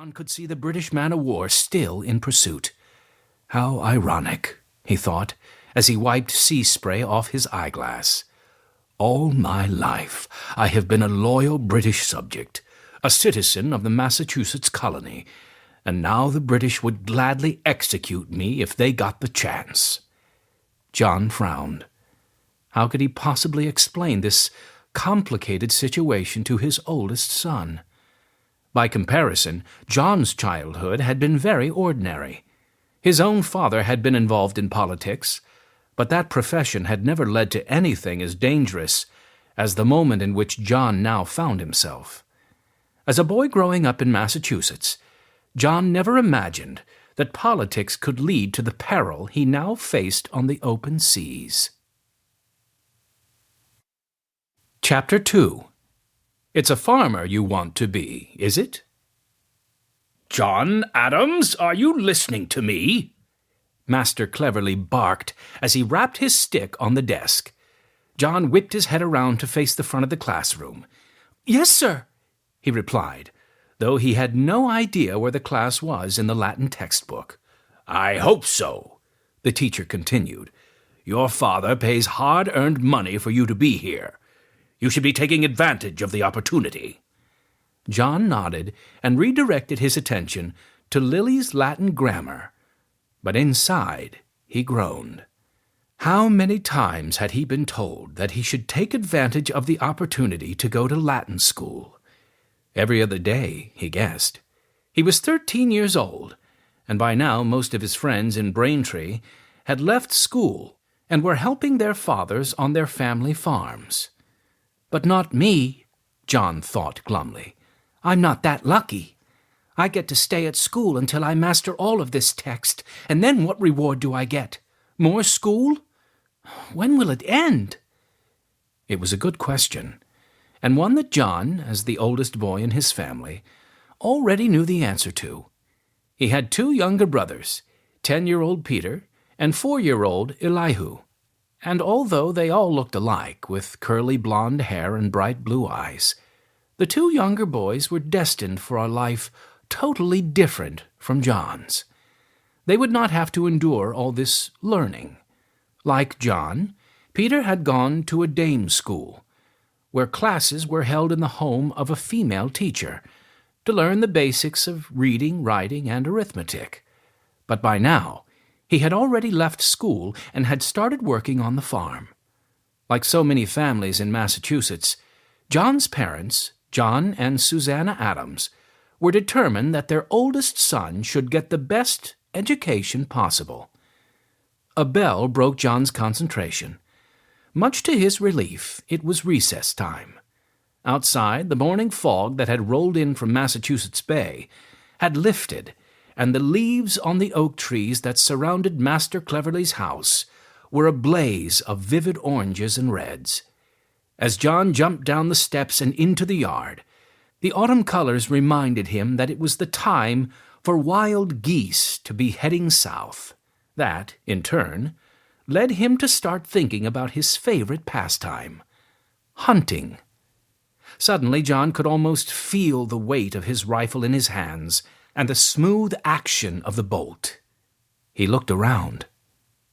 John could see the British man-of-war still in pursuit. How ironic, he thought, as he wiped sea spray off his eyeglass. All my life I have been a loyal British subject, a citizen of the Massachusetts colony, and now the British would gladly execute me if they got the chance. John frowned. How could he possibly explain this complicated situation to his oldest son? By comparison, John's childhood had been very ordinary. His own father had been involved in politics, but that profession had never led to anything as dangerous as the moment in which John now found himself. As a boy growing up in Massachusetts, John never imagined that politics could lead to the peril he now faced on the open seas. Chapter 2. It's a farmer you want to be, is it? "John Adams, are you listening to me?" Master Cleverly barked as he rapped his stick on the desk. John whipped his head around to face the front of the classroom. "Yes, sir," he replied, though he had no idea where the class was in the Latin textbook. "I hope so," the teacher continued. "Your father pays hard-earned money for you to be here. You should be taking advantage of the opportunity." John nodded and redirected his attention to Lily's Latin grammar, but inside he groaned. How many times had he been told that he should take advantage of the opportunity to go to Latin school? Every other day, he guessed. He was 13 years old, and by now most of his friends in Braintree had left school and were helping their fathers on their family farms. But not me, John thought glumly. I'm not that lucky. I get to stay at school until I master all of this text, and then what reward do I get? More school? When will it end? It was a good question, and one that John, as the oldest boy in his family, already knew the answer to. He had 2 younger brothers, 10-year-old Peter and 4-year-old Elihu, and although they all looked alike, with curly blonde hair and bright blue eyes, the 2 younger boys were destined for a life totally different from John's. They would not have to endure all this learning. Like John, Peter had gone to a dame school, where classes were held in the home of a female teacher, to learn the basics of reading, writing, and arithmetic. But by now, he had already left school and had started working on the farm. Like so many families in Massachusetts, John's parents, John and Susanna Adams, were determined that their oldest son should get the best education possible. A bell broke John's concentration. Much to his relief, it was recess time. Outside, the morning fog that had rolled in from Massachusetts Bay had lifted, and the leaves on the oak trees that surrounded Master Cleverly's house were a blaze of vivid oranges and reds. As John jumped down the steps and into the yard, the autumn colors reminded him that it was the time for wild geese to be heading south. That, in turn, led him to start thinking about his favorite pastime, hunting. Suddenly, John could almost feel the weight of his rifle in his hands and the smooth action of the bolt. He looked around.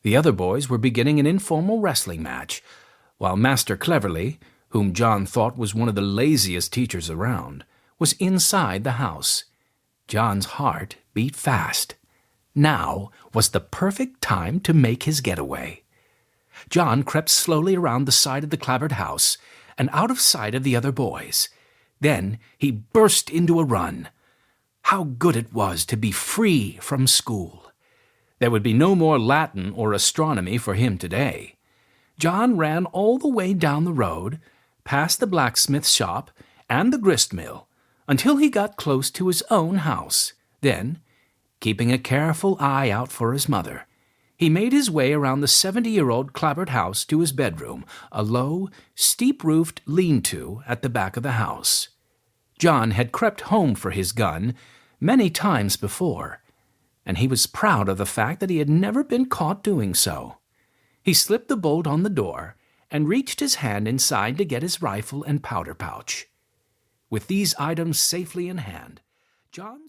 The other boys were beginning an informal wrestling match, while Master Cleverly, whom John thought was one of the laziest teachers around, was inside the house. John's heart beat fast. Now was the perfect time to make his getaway. John crept slowly around the side of the clapboard house and out of sight of the other boys. Then he burst into a run. How good it was to be free from school. There would be no more Latin or astronomy for him today. John ran all the way down the road, past the blacksmith's shop and the grist mill, until he got close to his own house. Then, keeping a careful eye out for his mother, he made his way around the 70-year-old clapboard house to his bedroom, a low, steep-roofed lean-to at the back of the house. John had crept home for his gun many times before, and he was proud of the fact that he had never been caught doing so. He slipped the bolt on the door and reached his hand inside to get his rifle and powder pouch. With these items safely in hand, John